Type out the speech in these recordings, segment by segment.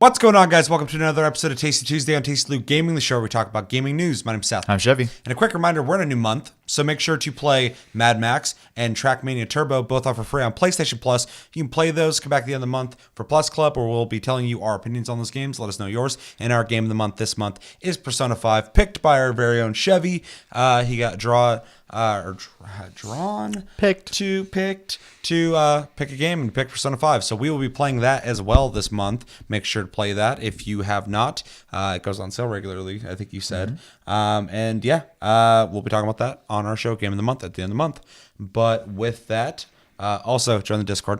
What's going on, guys? Welcome to another episode of Tasty Tuesday on Tasty Loot Gaming, the show where we talk about gaming news. My name's Seth. I'm Chevy. And a quick reminder, we're in a new month, so make sure to play Mad Max and Trackmania Turbo, both offer free on PlayStation Plus. You can play those, come back at the end of the month for Plus Club, where we'll be telling you our opinions on those games. Let us know yours. And our game of the month this month is Persona 5, picked by our very own Chevy. He got drawn pick a game and pick Persona 5. So we will be playing that as well this month. Make sure to play that if you have not. It goes on sale regularly, I think you said. We'll be talking about that on our show, Game of the Month, at the end of the month. But with that, also join the Discord.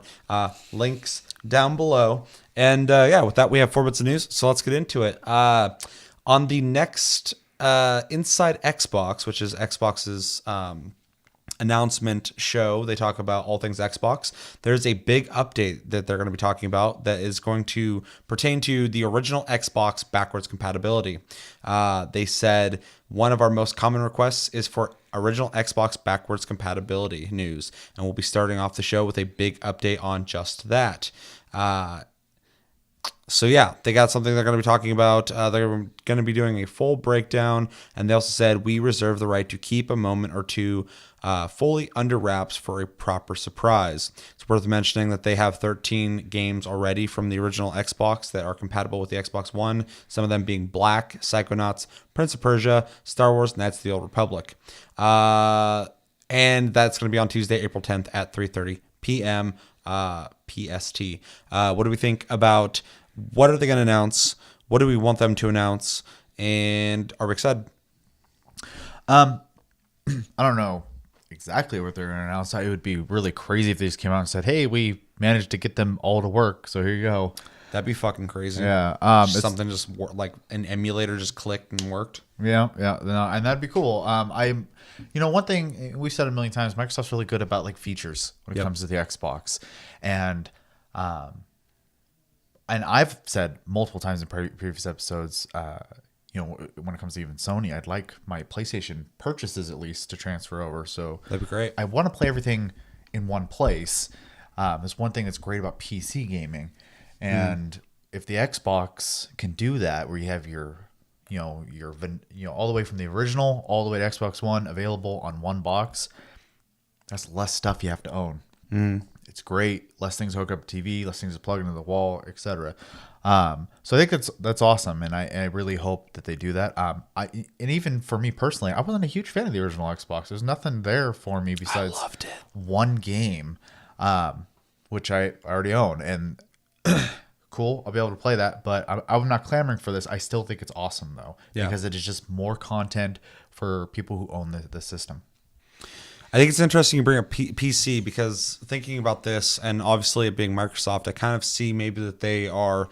Links down below. And with that, we have 4 bits of news. So let's get into it. On the next Inside Xbox, which is Xbox's announcement show, they talk about all things Xbox. There's a big update that they're going to be talking about that is going to pertain to the original Xbox backwards compatibility. They said one of our most common requests is for original Xbox backwards compatibility news, and we'll be starting off the show with a big update on just that. So yeah, they got something they're going to be talking about. They're going to be doing a full breakdown, and they also said we reserve the right to keep a moment or two fully under wraps for a proper surprise. It's worth mentioning that they have 13 games already from the original Xbox that are compatible with the Xbox One, some of them being Black, Psychonauts, Prince of Persia, Star Wars, Knights of the Old Republic. And that's going to be on Tuesday, April 10th at 3:30 p.m. PST. What do we think about... What are they going to announce? What do we want them to announce? And are we excited? I don't know exactly what they're going to announce. It would be really crazy if they just came out and said, hey, we managed to get them all to work, so here you go. That'd be fucking crazy. Yeah. Something just like an emulator just clicked and worked. Yeah. No, and that'd be cool. One thing we've said a million times, Microsoft's really good about like features when it comes to the Xbox. And I've said multiple times in previous episodes, when it comes to even Sony, I'd like my PlayStation purchases at least to transfer over. So that'd be great. I want to play everything in one place. There's one thing that's great about PC gaming, and if the Xbox can do that, where you have your all the way from the original all the way to Xbox One available on one box, that's less stuff you have to own. It's great. Less things to hook up to TV, less things to plug into the wall, etc. So I think that's awesome, and I really hope that they do that. And even for me personally, I wasn't a huge fan of the original Xbox. There's nothing there for me besides one game, which I already own, and cool, I'll be able to play that. But I'm not clamoring for this. I still think it's awesome though, because it is just more content for people who own the system. I think it's interesting you bring up PC, because thinking about this, and obviously it being Microsoft, I kind of see maybe that they are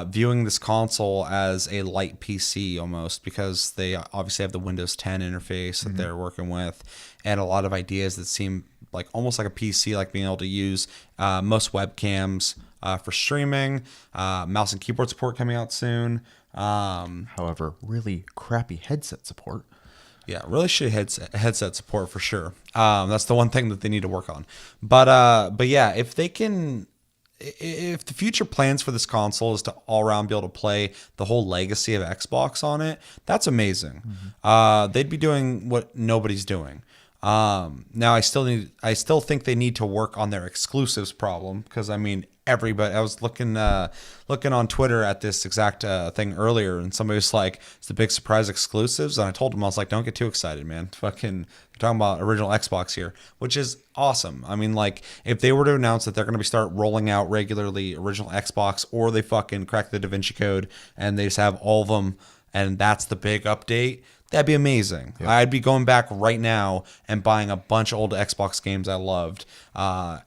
viewing this console as a light PC almost, because they obviously have the Windows 10 interface that they're working with, and a lot of ideas that seem like almost like a PC, like being able to use most webcams for streaming, mouse and keyboard support coming out soon. However, really crappy headset support. Yeah, really shitty headset support for sure. That's the one thing that they need to work on. But yeah, if the future plans for this console is to all around be able to play the whole legacy of Xbox on it, that's amazing. They'd be doing what nobody's doing. Now I still think they need to work on their exclusives problem, because I mean everybody. I was looking on Twitter at this exact thing earlier, and somebody was like, "It's the big surprise exclusives," and I told them, I was like, "Don't get too excited, man. Fucking, we're talking about original Xbox here," which is awesome. I mean, like, if they were to announce that they're going to start rolling out regularly original Xbox, or they fucking crack the Da Vinci Code and they just have all of them, and that's the big update, that'd be amazing. Yep. I'd be going back right now and buying a bunch of old Xbox games I loved. I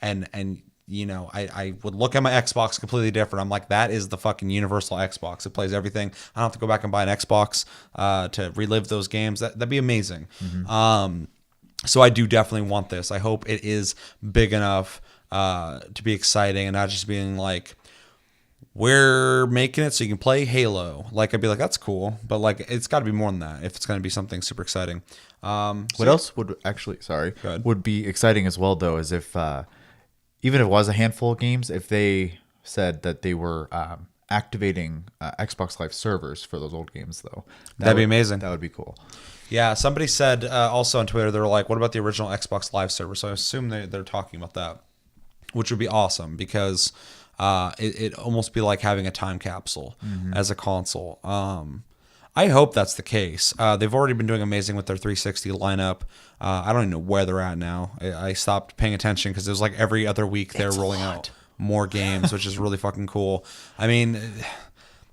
would look at my Xbox completely different. I'm like, that is the fucking universal Xbox. It plays everything. I don't have to go back and buy an Xbox to relive those games. That'd be amazing. So I do definitely want this. I hope it is big enough to be exciting, and not just being like, we're making it so you can play Halo. Like, I'd be like, that's cool, but like, it's got to be more than that if it's going to be something super exciting. What else would be exciting as well, though, is if even if it was a handful of games, if they said that they were activating Xbox Live servers for those old games, though. That'd be amazing. That would be cool. Yeah, somebody said also on Twitter, they were like, what about the original Xbox Live server? So I assume they're talking about that, which would be awesome because it almost be like having a time capsule as a console. I hope that's the case. They've already been doing amazing with their 360 lineup. I don't even know where they're at now. I stopped paying attention because it was like every other week they're rolling out more games, which is really fucking cool. I mean,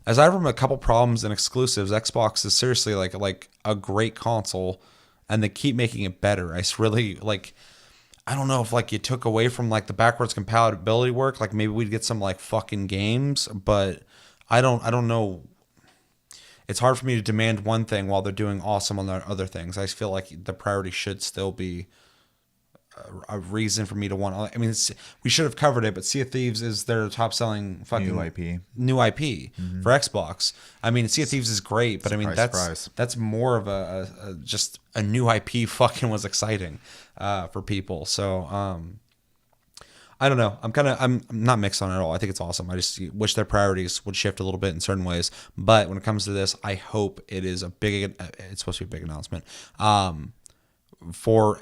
aside from a couple problems and exclusives, Xbox is seriously like a great console, and they keep making it better. I really like. I don't know if like you took away from like the backwards compatibility work, like maybe we'd get some like fucking games, but I don't know. It's hard for me to demand one thing while they're doing awesome on the other things. I feel like the priority should still be a reason for me to want. I mean, we should have covered it, but Sea of Thieves is their top selling fucking new IP for Xbox. I mean, Sea of Thieves is great, but I mean that's more of a just a new IP. Fucking was exciting for people. So I don't know. I'm not mixed on it at all. I think it's awesome. I just wish their priorities would shift a little bit in certain ways. But when it comes to this, I hope it is it's supposed to be a big announcement for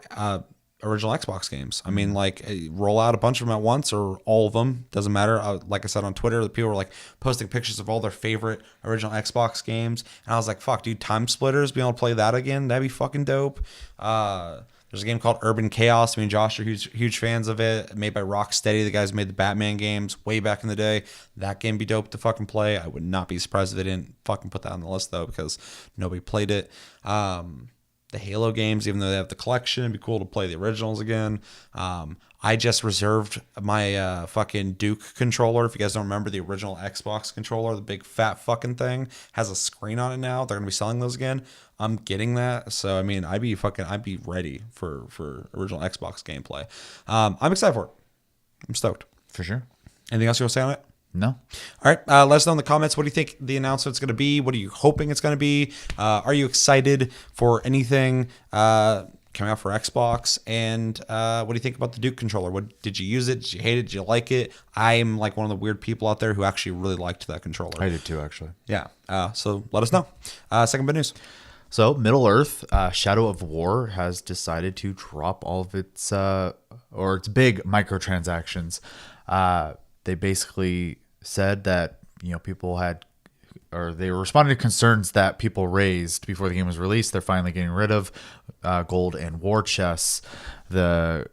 original Xbox games. I mean, like roll out a bunch of them at once or all of them. Doesn't matter. Like I said on Twitter, the people were like posting pictures of all their favorite original Xbox games. And I was like, fuck, dude, Time Splitters, being able to play that again, that'd be fucking dope. There's a game called Urban Chaos. I mean, Josh are huge fans of it. Made by Rocksteady, the guys who made the Batman games way back in the day. That game be dope to fucking play. I would not be surprised if they didn't fucking put that on the list though, because nobody played it. The Halo games, even though they have the collection, it'd be cool to play the originals again. I just reserved my fucking Duke controller. If you guys don't remember the original Xbox controller, the big fat fucking thing has a screen on it now. They're gonna be selling those again. I'm getting that. So I mean, I'd be ready for original Xbox gameplay. I'm excited for it. I'm stoked. For sure. Anything else you want to say on it? No. All right. Let us know in the comments. What do you think the announcement's going to be? What are you hoping it's going to be? Are you excited for anything coming out for Xbox? And what do you think about the Duke controller? Did you use it? Did you hate it? Did you like it? I'm like one of the weird people out there who actually really liked that controller. I did too, actually. Yeah. So let us know. Second bit news. So Middle-earth Shadow of War has decided to drop all of its its big microtransactions. They basically said that people had, or they were responding to concerns that people raised before the game was released. They're finally getting rid of gold and war chests. The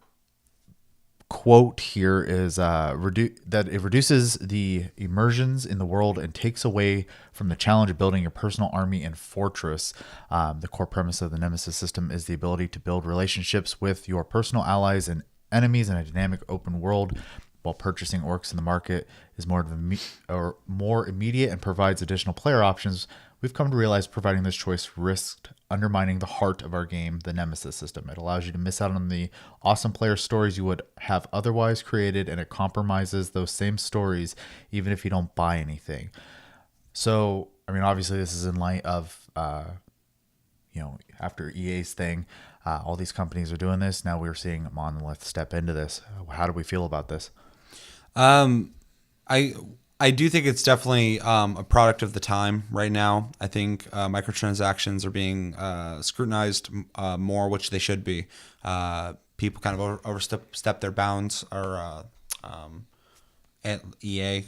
quote here is that it reduces the immersions in the world and takes away from the challenge of building your personal army and fortress. The core premise of the Nemesis system is the ability to build relationships with your personal allies and enemies in a dynamic open world. While purchasing orcs in the market is more immediate and provides additional player options, we've come to realize providing this choice risked undermining the heart of our game, the Nemesis system. It allows you to miss out on the awesome player stories you would have otherwise created, and it compromises those same stories even if you don't buy anything. So, I mean, obviously this is in light of, after EA's thing, all these companies are doing this. Now we're seeing Monolith step into this. How do we feel about this? I do think it's definitely a product of the time right now. I think microtransactions are being scrutinized more, which they should be. People kind of overstep their bounds, or at EA,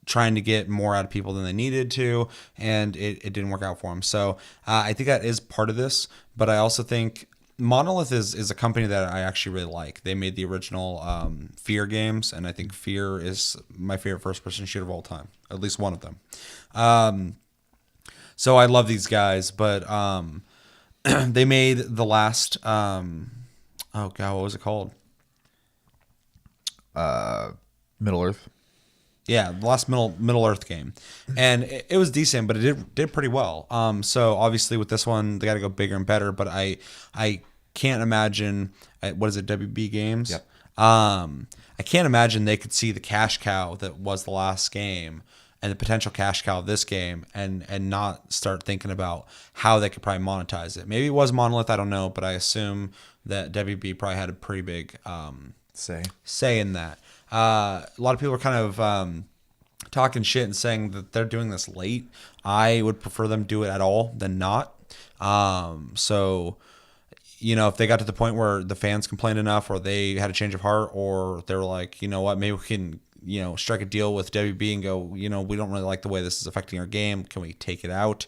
trying to get more out of people than they needed to, and it didn't work out for them. So I think that is part of this, but I also think Monolith is a company that I actually really like. They made the original Fear games, and I think Fear is my favorite first-person shooter of all time, at least one of them. So I love these guys, but they made the last, what was it called? Middle-earth. Yeah, the last Middle-earth game, and it was decent, but it did pretty well. So obviously with this one, they got to go bigger and better. But I can't imagine what is it, WB Games? Yep. I can't imagine they could see the cash cow that was the last game and the potential cash cow of this game, and not start thinking about how they could probably monetize it. Maybe it was Monolith, I don't know, but I assume that WB probably had a pretty big say in that. A lot of people are kind of talking shit and saying that they're doing this late. I would prefer them do it at all than not. So, if they got to the point where the fans complained enough, or they had a change of heart, or they were like, you know what, maybe we can, strike a deal with WB and go, we don't really like the way this is affecting our game. Can we take it out?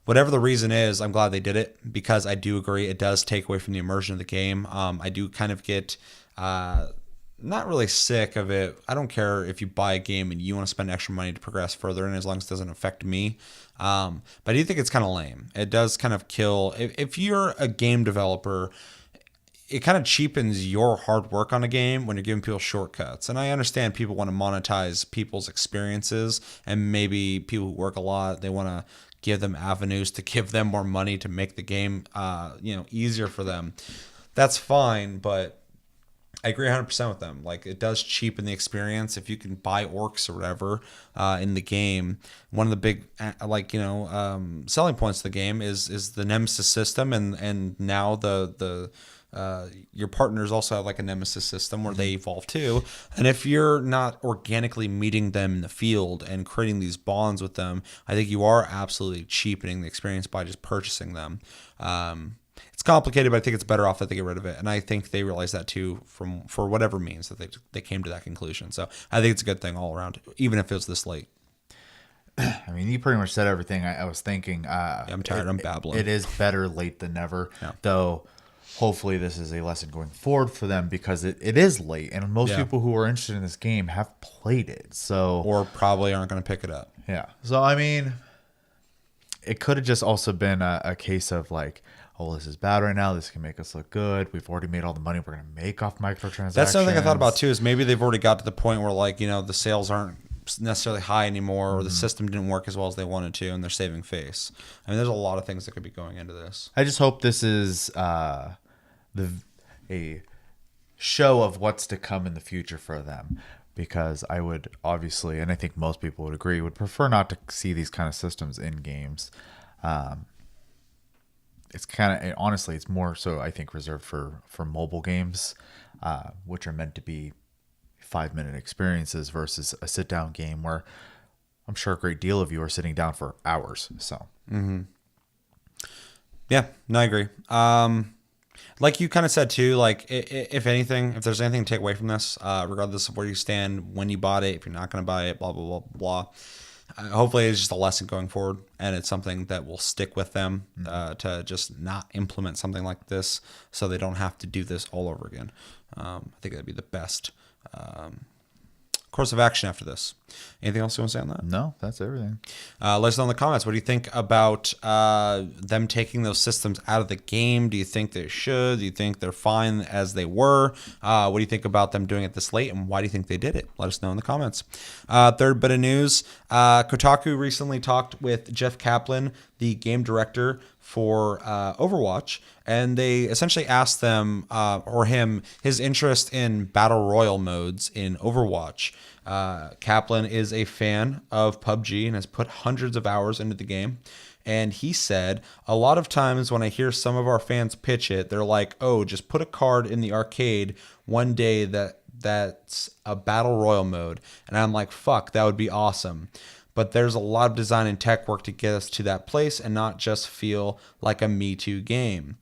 Whatever the reason is, I'm glad they did it, because I do agree it does take away from the immersion of the game. I do kind of get not really sick of it. I don't care if you buy a game and you want to spend extra money to progress further, and as long as it doesn't affect me. But I do think it's kind of lame. It does kind of kill. If you're a game developer, it kind of cheapens your hard work on a game when you're giving people shortcuts. And I understand people want to monetize people's experiences, and maybe people who work a lot, they want to give them avenues to give them more money to make the game, easier for them. That's fine, but I agree 100% with them. Like, it does cheapen the experience if you can buy orcs or whatever in the game. One of the big selling points of the game is the nemesis system, and now the your partners also have like a nemesis system where they evolve too. And if you're not organically meeting them in the field and creating these bonds with them, I think you are absolutely cheapening the experience by just purchasing them. It's complicated, but I think it's better off that they get rid of it. And I think they realize that too, for whatever means that they came to that conclusion. So I think it's a good thing all around, even if it was this late. I mean, you pretty much said everything I was thinking. I'm tired. I'm babbling. It is better late than never, though. Hopefully this is a lesson going forward for them, because it is late, and most people who are interested in this game have played it. So, or probably aren't going to pick it up. Yeah. So, I mean, it could have just also been a case of like, oh, this is bad right now. This can make us look good. We've already made all the money we're going to make off microtransactions. That's another thing I thought about too, is maybe they've already got to the point where, like, the sales aren't necessarily high anymore, or the system didn't work as well as they wanted to, and they're saving face. I mean, there's a lot of things that could be going into this. I just hope this is a show of what's to come in the future for them, because I would obviously, and I think most people would agree, would prefer not to see these kind of systems in games. It's kind of, honestly, it's more so, I think, reserved for mobile games, which are meant to be 5-minute experiences versus a sit-down game where I'm sure a great deal of you are sitting down for hours. So, yeah, no, I agree. Like you kind of said too, like if anything, if there's anything to take away from this, regardless of where you stand, when you bought it, if you're not going to buy it, blah, blah, blah, blah. Hopefully it's just a lesson going forward, and it's something that will stick with them to just not implement something like this, so they don't have to do this all over again. I think that'd be the best course of action after this. Anything else you want to say on that? No, that's everything. Let us know in the comments. What do you think about them taking those systems out of the game? Do you think they should? Do you think they're fine as they were? What do you think about them doing it this late, and why do you think they did it? Let us know in the comments. Third bit of news, Kotaku recently talked with Jeff Kaplan, the game director for Overwatch, and they essentially asked them, or him, his interest in battle royale modes in Overwatch. Kaplan is a fan of PUBG and has put hundreds of hours into the game. And he said, a lot of times when I hear some of our fans pitch it, they're like, oh, just put a card in the arcade one day that's a battle royale mode. And I'm like, fuck, that would be awesome. But there's a lot of design and tech work to get us to that place and not just feel like a Me Too game.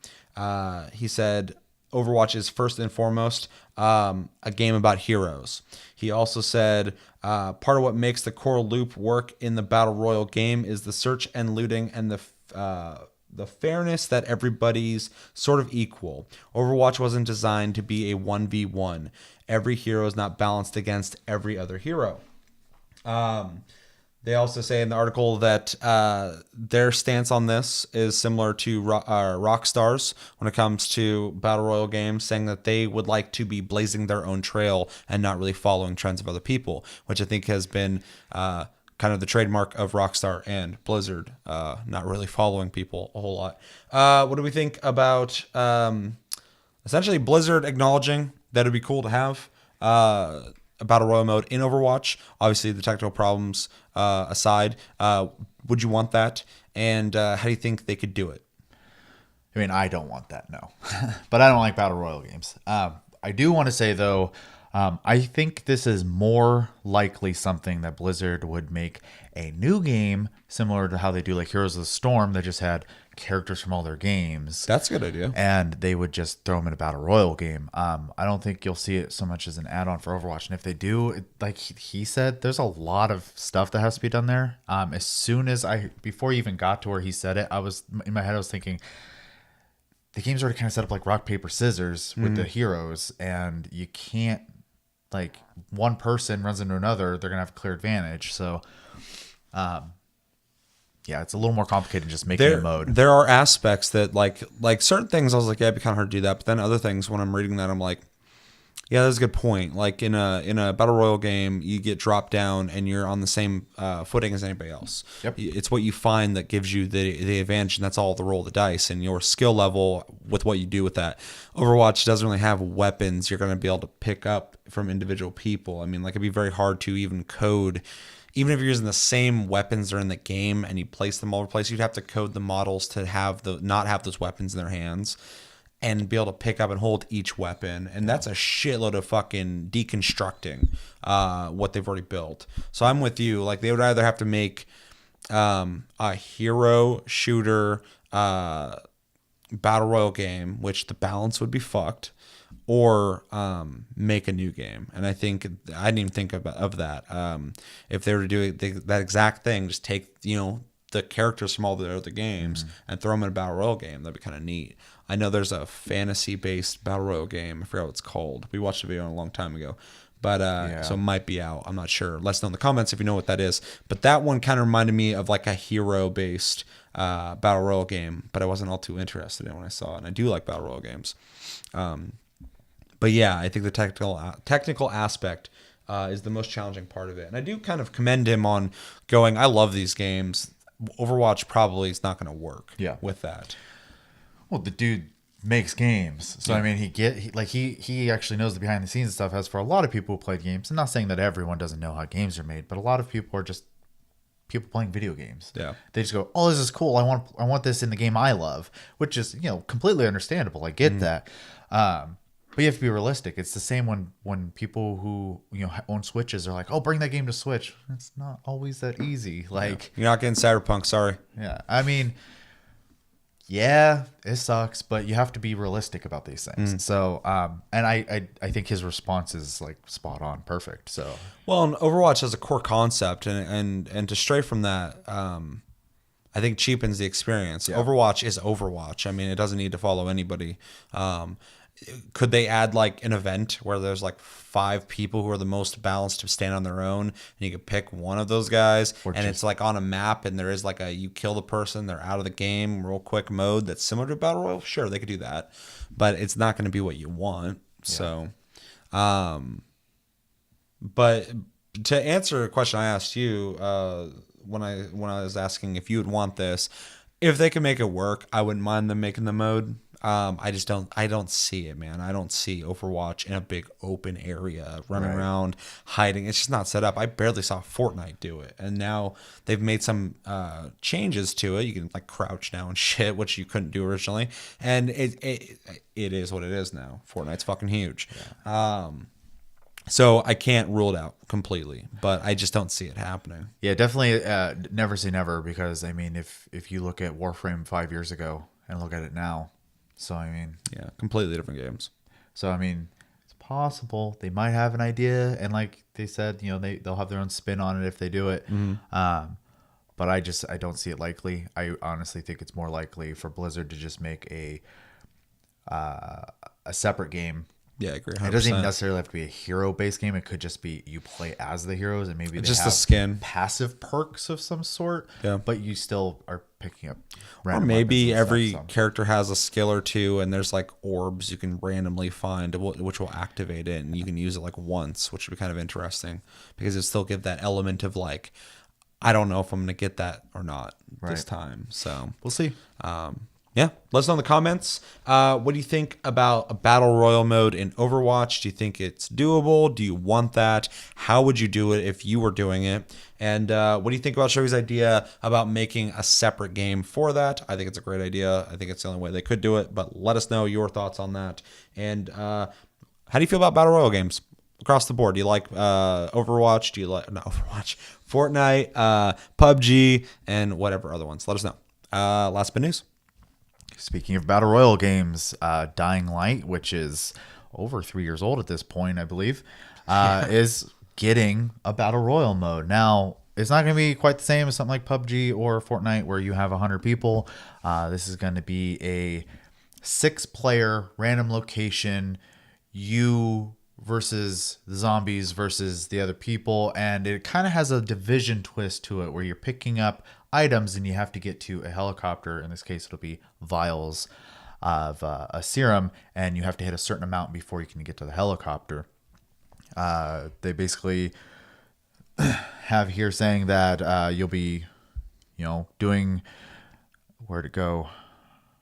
He said Overwatch is first and foremost a game about heroes. He also said part of what makes the core loop work in the Battle Royale game is the search and looting and the fairness that everybody's sort of equal. Overwatch wasn't designed to be a 1v1. Every hero is not balanced against every other hero. They also say in the article that their stance on this is similar to Rockstar's when it comes to Battle Royale games, saying that they would like to be blazing their own trail and not really following trends of other people, which I think has been kind of the trademark of Rockstar and Blizzard, not really following people a whole lot. What do we think about essentially Blizzard acknowledging that it'd be cool to have a battle royale mode in Overwatch? Obviously, the technical problems aside, would you want that? And how do you think they could do it? I mean, I don't want that, no. But I don't like battle royale games. I do want to say, though, I think this is more likely something that Blizzard would make a new game similar to how they do like Heroes of the Storm that just had characters from all their games. That's a good idea. And they would just throw them in a battle royal game. I don't think you'll see it so much as an add-on for Overwatch. And if they do, like he said, there's a lot of stuff that has to be done there. As soon as before you even got to where he said it, I was in my head, I was thinking, the game's already kind of set up like rock, paper, scissors with the heroes, and you can't, like, one person runs into another, they're gonna have a clear advantage. So, yeah, it's a little more complicated than just making a mode. There are aspects that like certain things I was like, yeah, it'd be kind of hard to do that. But then other things, when I'm reading that, I'm like, yeah, that's a good point. Like in a battle royal game, you get dropped down and you're on the same footing as anybody else. Yep. It's what you find that gives you the advantage, and that's all the roll of the dice and your skill level with what you do with that. Overwatch doesn't really have weapons you're going to be able to pick up from individual people. I mean, like, it'd be very hard to even code. Even if you're using the same weapons that are in the game and you place them all over the place, you'd have to code the models to not have those weapons in their hands and be able to pick up and hold each weapon. And that's a shitload of fucking deconstructing what they've already built. So I'm with you. Like, they would either have to make a hero shooter battle royal game, which the balance would be fucked, or make a new game. And I think I didn't even think of that. If they were to do that exact thing, just take the characters from all the other games and throw them in a battle royale game, that'd be kind of neat. I know there's a fantasy-based battle royale game. I forgot what it's called. We watched a video a long time ago. But so it might be out. I'm not sure. Let us know in the comments if you know what that is. But that one kind of reminded me of like a hero-based battle royale game. But I wasn't all too interested in when I saw it. And I do like battle royale games. But yeah, I think the technical aspect is the most challenging part of it. And I do kind of commend him on going, I love these games. Overwatch probably is not going to work with that. Well, the dude makes games. So, I mean, he actually knows the behind the scenes stuff. As for a lot of people who played games, I'm not saying that everyone doesn't know how games are made, but a lot of people are just people playing video games. Yeah. They just go, oh, this is cool. I want this in the game I love, which is, completely understandable. I get that. But you have to be realistic. It's the same when people who own Switches are like, "Oh, bring that game to Switch." It's not always that easy. Like, you're not getting Cyberpunk. Sorry. Yeah, I mean, yeah, it sucks, but you have to be realistic about these things. So, and I think his response is like spot on, perfect. So, well, and Overwatch has a core concept, and to stray from that, I think cheapens the experience. Yeah. Overwatch is Overwatch. I mean, it doesn't need to follow anybody. Could they add like an event where there's like 5 people who are the most balanced to stand on their own, and you could pick one of those guys, it's like on a map, and there is like you kill the person, they're out of the game real quick mode that's similar to Battle Royale? Sure, they could do that, but it's not going to be what you want. Yeah. So, but to answer a question I asked you when I was asking if you would want this, if they can make it work, I wouldn't mind them making the mode. I don't see it, man. I don't see Overwatch in a big open area running around hiding. It's just not set up. I barely saw Fortnite do it. And now they've made some changes to it. You can like crouch now and shit, which you couldn't do originally. And it is what it is now. Fortnite's fucking huge. Yeah. So I can't rule it out completely, but I just don't see it happening. Yeah, definitely never say never, because I mean, if you look at Warframe 5 years ago and look at it now, so I mean, yeah, completely different games. So I mean, it's possible they might have an idea, and like they said, they'll have their own spin on it if they do it. But I don't see it likely. I honestly think it's more likely for Blizzard to just make a separate game. Yeah, I agree. 100%. It doesn't even necessarily have to be a hero-based game. It could just be you play as the heroes, and maybe they just have the skin, passive perks of some sort. Yeah, but you still are picking up. Or maybe every character has a skill or two, and there's like orbs you can randomly find, which will activate it, and you can use it like once, which would be kind of interesting because it still give that element of like, I don't know if I'm going to get that or not this time. So we'll see. Yeah, let us know in the comments. What do you think about a battle royal mode in Overwatch? Do you think it's doable? Do you want that? How would you do it if you were doing it? And what do you think about Shoei's idea about making a separate game for that? I think it's a great idea. I think it's the only way they could do it, but let us know your thoughts on that. And how do you feel about battle royal games? across the board. Do you like Overwatch? Do you like not Overwatch? Fortnite, PUBG, and whatever other ones? Let us know. Last bit of news. Speaking of battle royale games, Dying Light, which is over 3 years old at this point, I believe, is getting a battle royale mode. Now, it's not going to be quite the same as something like PUBG or Fortnite where you have 100 people. This is going to be a 6-player random location, you versus the zombies versus the other people, and it kind of has a division twist to it where you're picking up items and you have to get to a helicopter. In this case, it'll be vials of a serum, and you have to hit a certain amount before you can get to the helicopter. They basically have here saying that you'll be, doing, where'd it go?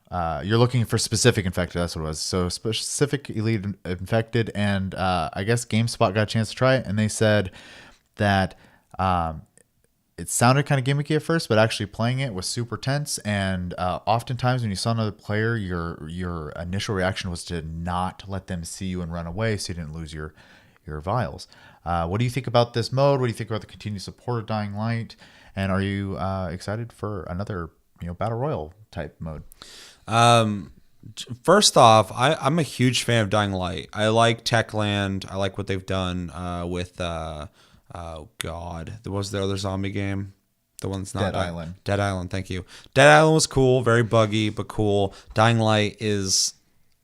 You're looking for specific infected. That's what it was. So specific elite infected, and I guess GameSpot got a chance to try it, and they said that it sounded kind of gimmicky at first, but actually playing it was super tense. And oftentimes when you saw another player, your initial reaction was to not let them see you and run away, so you didn't lose your vials. What do you think about this mode? What do you think about the continued support of Dying Light? And are you excited for another battle royale type mode? First off, I'm a huge fan of Dying Light. I like Techland. I like what they've done with oh god, what was the other zombie game? The one that's not Dead Island. Dead Island, thank you. Dead Island was cool, very buggy, but cool. Dying Light is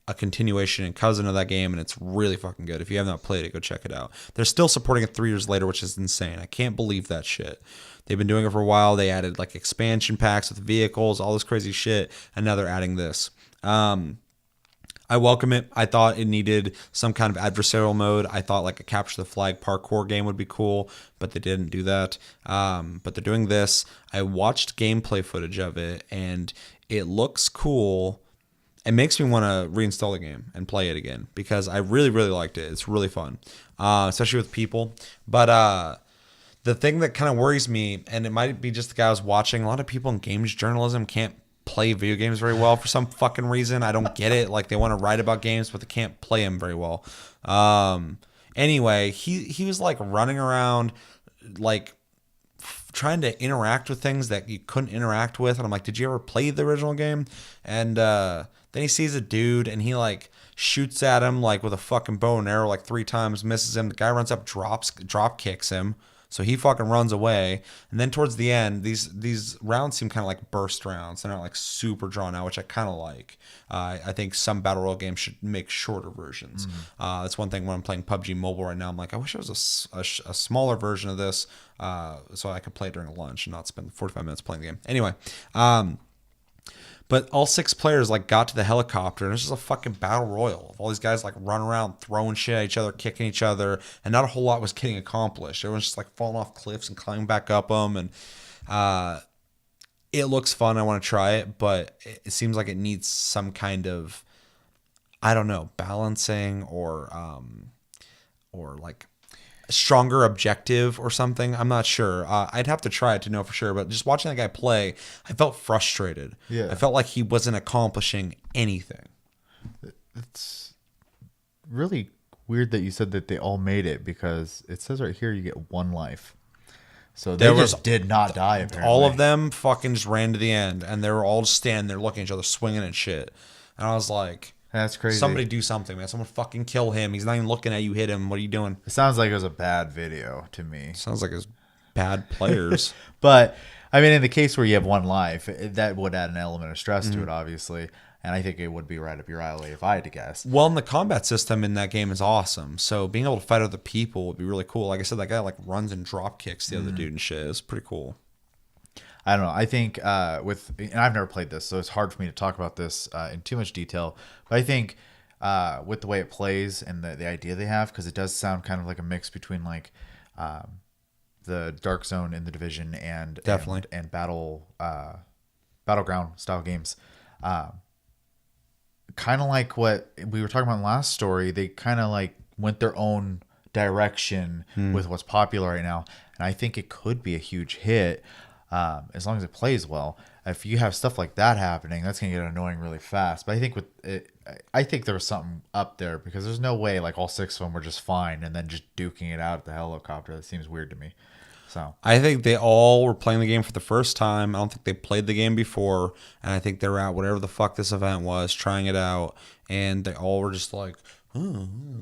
a continuation and cousin of that game, and it's really fucking good. If you have not played it, go check it out. They're still supporting it 3 years later, which is insane. I can't believe that shit. They've been doing it for a while. They added like expansion packs with vehicles, all this crazy shit, and now they're adding this. I welcome it. I thought it needed some kind of adversarial mode. I thought like a capture the flag parkour game would be cool, but they didn't do that. But they're doing this. I watched gameplay footage of it, and it looks cool. It makes me want to reinstall the game and play it again because I really, really liked it. It's really fun, especially with people. But the thing that kind of worries me, and it might be just the guy I was watching, a lot of people in games journalism can't play video games very well for some fucking reason. I don't get it. Like they want to write about games, but they can't play them very well. Anyway, he was like running around, like trying to interact with things that you couldn't interact with. And I'm like, did you ever play the original game? And then he sees a dude and he like shoots at him like with a fucking bow and arrow like 3 times, misses him. The guy runs up, drop kicks him. So he fucking runs away. And then towards the end, these rounds seem kind of like burst rounds. They're not like super drawn out, which I kind of like. I think some battle royale games should make shorter versions. That's one thing when I'm playing PUBG Mobile right now. I'm like, I wish it was a smaller version of this so I could play during lunch and not spend 45 minutes playing the game. Anyway, but all 6 players like got to the helicopter, and it's just a fucking battle royal of all these guys like running around, throwing shit at each other, kicking each other, and not a whole lot was getting accomplished. Everyone's just like falling off cliffs and climbing back up them, and it looks fun. I want to try it, but it seems like it needs some kind of, I don't know, balancing or like stronger objective or something. I'm not sure. I'd have to try it to know for sure, but just watching that guy play, I felt frustrated. Yeah. I felt like he wasn't accomplishing anything. It's really weird that you said that they all made it because it says right here you get 1 life. So they just did not die, apparently. All of them fucking just ran to the end, and they were all just standing there looking at each other, swinging and shit. And I was like, that's crazy. Somebody do something, man. Someone fucking kill him. He's not even looking at you, hit him. What are you doing? It sounds like it was a bad video to me. Sounds like it's bad players. But, I mean, in the case where you have 1 life, that would add an element of stress to it, obviously. And I think it would be right up your alley if I had to guess. Well, and the combat system in that game is awesome. So being able to fight other people would be really cool. Like I said, that guy like runs and drop kicks the other dude and shit. It's pretty cool. I don't know. I think and I've never played this, so it's hard for me to talk about this in too much detail. But I think with the way it plays and the idea they have, because it does sound kind of like a mix between like the Dark Zone in the Division and definitely and battleground style games. Kind of like what we were talking about in the last story, they kind of like went their own direction with what's popular right now, and I think it could be a huge hit. as long as it plays well. If you have stuff like that happening, that's gonna get annoying really fast. But I think with it, I think there was something up there because there's no way like all 6 of them were just fine and then just duking it out at the helicopter. That seems weird to me. So I think they all were playing the game for the first time. I don't think they played the game before, and I think they were at whatever the fuck this event was, trying it out, and they all were just like,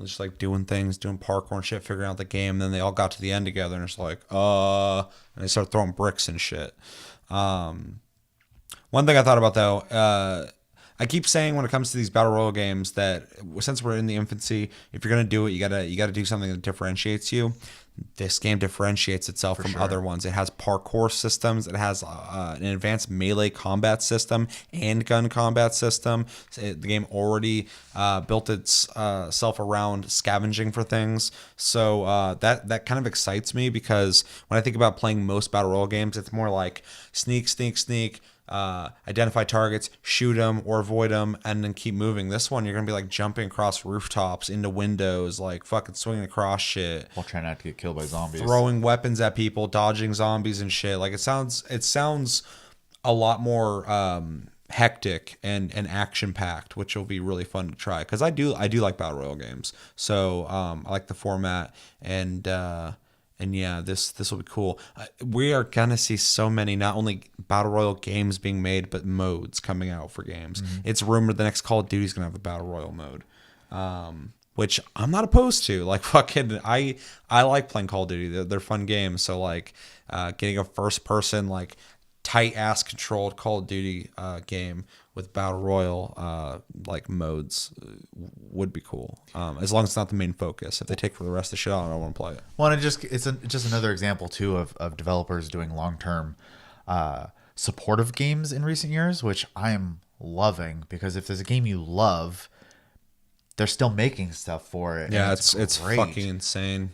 just like doing things, doing parkour and shit, figuring out the game. And then they all got to the end together, and it's like, and they started throwing bricks and shit. One thing I thought about though, I keep saying when it comes to these battle royale games that since we're in the infancy, if you're gonna do it, you gotta do something that differentiates you. This game differentiates itself from other ones. It has parkour systems. It has an advanced melee combat system and gun combat system. The game already built itself around scavenging for things. So that kind of excites me because when I think about playing most battle royale games, it's more like sneak, sneak, sneak. Identify targets, shoot them or avoid them, and then keep moving. This one, you're gonna be like jumping across rooftops, into windows, like fucking swinging across shit, while trying not to get killed by zombies, throwing weapons at people, dodging zombies and shit. Like it sounds a lot more hectic and action packed, which will be really fun to try because I do like battle royale games. So I like the format and yeah, this will be cool. We are gonna see so many not only battle royale games being made, but modes coming out for games. Mm-hmm. It's rumored the next Call of Duty is gonna have a battle royale mode, which I'm not opposed to. Like fucking, I like playing Call of Duty. They're fun games. So like, getting a first person like tight ass controlled Call of Duty game with battle royale like modes would be cool, as long as it's not the main focus. If they take for the rest of the shit out, I don't want to play it. Well, and it's just another example too of developers doing long-term supportive games in recent years, which I am loving because if there's a game you love, they're still making stuff for it. Yeah, it's fucking insane.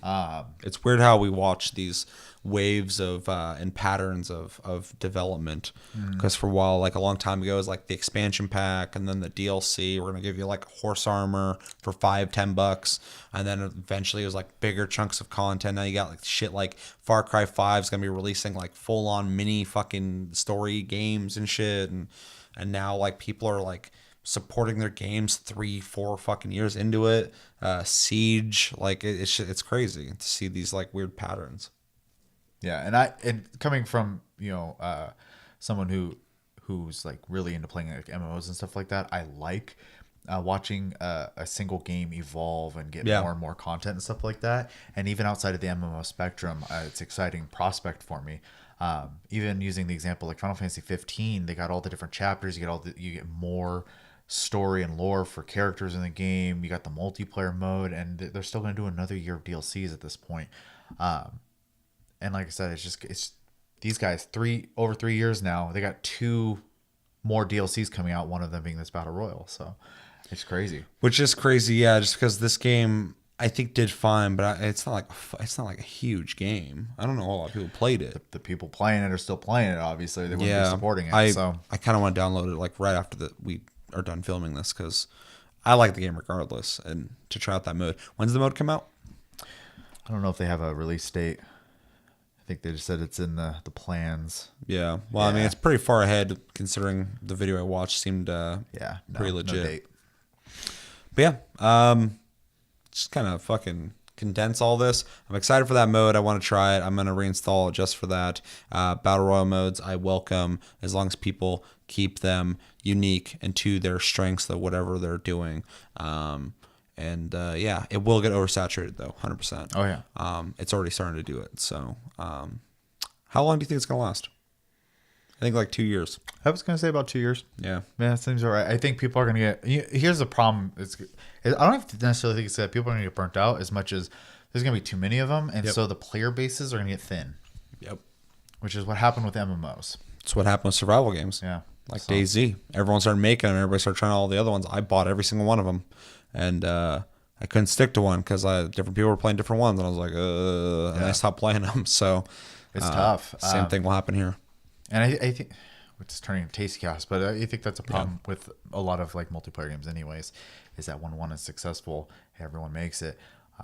It's weird how we watch these waves of and patterns of development, because for a while, like a long time ago, it was like the expansion pack and then the DLC. We're gonna give you like horse armor for $5-10, and then eventually it was like bigger chunks of content. Now you got like shit like Far Cry 5 is gonna be releasing like full on mini fucking story games and shit, and now like people are like supporting their games 3-4 fucking years into it. Siege, like it's crazy to see these like weird patterns. Yeah, and coming from someone who's like really into playing like MMOs and stuff like that, I like watching a single game evolve and get more and more content and stuff like that. And even outside of the MMO spectrum, it's exciting prospect for me. Even using the example like Final Fantasy 15, they got all the different chapters. You get more story and lore for characters in the game. You got the multiplayer mode, and they're still going to do another year of DLCs at this point. And like I said, it's these guys over 3 years now. They got 2 more DLCs coming out. One of them being this battle royale. So it's crazy. Which is crazy, yeah. Just because this game I think did fine, but it's not like a huge game. I don't know a lot of people played it. The people playing it are still playing it. Obviously, they wouldn't be supporting it. I kind of want to download it like right after we are done filming this because I like the game regardless, and to try out that mode. When's the mode come out? I don't know if they have a release date. I think they just said it's in the plans. Yeah. Well, yeah. I mean, it's pretty far ahead considering the video I watched seemed pretty legit. No date. But yeah, just kind of fucking condense all this. I'm excited for that mode. I want to try it. I'm going to reinstall it just for that. Battle Royale modes I welcome as long as people keep them unique and to their strengths of whatever they're doing. It will get oversaturated though, 100%. Oh yeah. It's already starting to do it. So, how long do you think it's gonna last? I think like 2 years. I was gonna say about 2 years. Yeah. Yeah, that seems all right. I think people are gonna get. Here's the problem. I don't necessarily think it's that people are gonna get burnt out as much as there's gonna be too many of them, and so the player bases are gonna get thin. Yep. Which is what happened with MMOs. It's what happened with survival games. Yeah. Like DayZ. Everyone started making them. Everybody started trying all the other ones. I bought every single one of them. And I couldn't stick to one because different people were playing different ones, and I was like, and I stopped playing them. So it's tough. Same thing will happen here. And I think it's turning into Tasty Chaos, but I think that's a problem with a lot of like multiplayer games, anyways. Is that when one is successful, everyone makes it.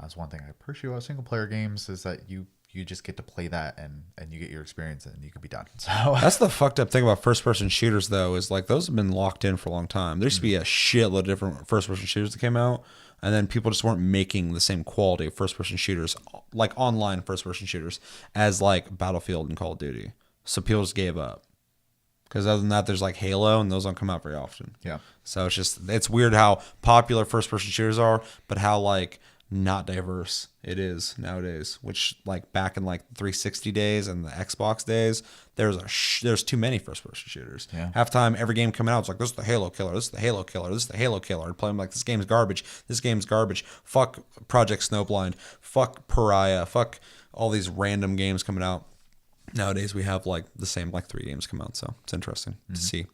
It's one thing I appreciate about single player games is that you you just get to play that and you get your experience and you can be done. So That's the fucked up thing about first person shooters, though, is like those have been locked in for a long time. There used to be a shitload of different first person shooters that came out, and then people just weren't making the same quality of first person shooters, like online first person shooters, as like Battlefield and Call of Duty. So people just gave up. Because other than that, there's like Halo, and those don't come out very often. yeah. So it's weird how popular first person shooters are, but how like not diverse it is nowadays. Which like back in like 360 days and the Xbox days, there's too many first person shooters. Yeah. Half time every game coming out, it's like, this is the Halo killer, this is the Halo killer, this is the Halo killer. And playing like, this game's garbage. This game's garbage. Fuck Project Snowblind. Fuck Pariah. Fuck all these random games coming out. Nowadays we have like the same like 3 games come out, so it's interesting to see.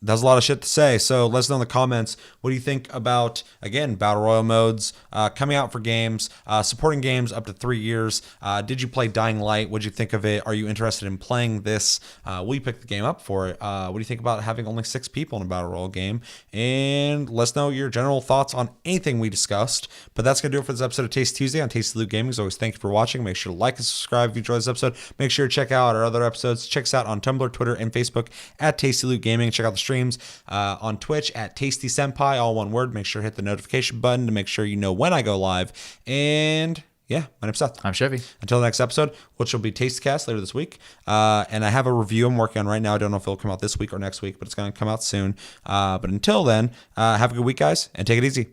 There's a lot of shit to say, so let us know in the comments. What do you think about, again, Battle Royale modes coming out for games, supporting games up to 3 years? Did you play Dying Light? What did you think of it? Are you interested in playing this? Will you pick the game up for it? What do you think about having only 6 people in a Battle Royale game? And let us know your general thoughts on anything we discussed. But that's going to do it for this episode of Tasty Tuesday on Tasty Loot Gaming. As always, thank you for watching. Make sure to like and subscribe if you enjoyed this episode. Make sure to check out our other episodes. Check us out on Tumblr, Twitter, and Facebook at Tasty Loot Gaming. Check out the streams on Twitch at Tasty Senpai, all one word. Make sure to hit the notification button to make sure you know when I go live. And yeah, my name's Seth. I'm Chevy. Until the next episode, which will be TastyCast later this week. And I have a review I'm working on right now. I don't know if it'll come out this week or next week, but it's going to come out soon. But until then, have a good week, guys, and take it easy.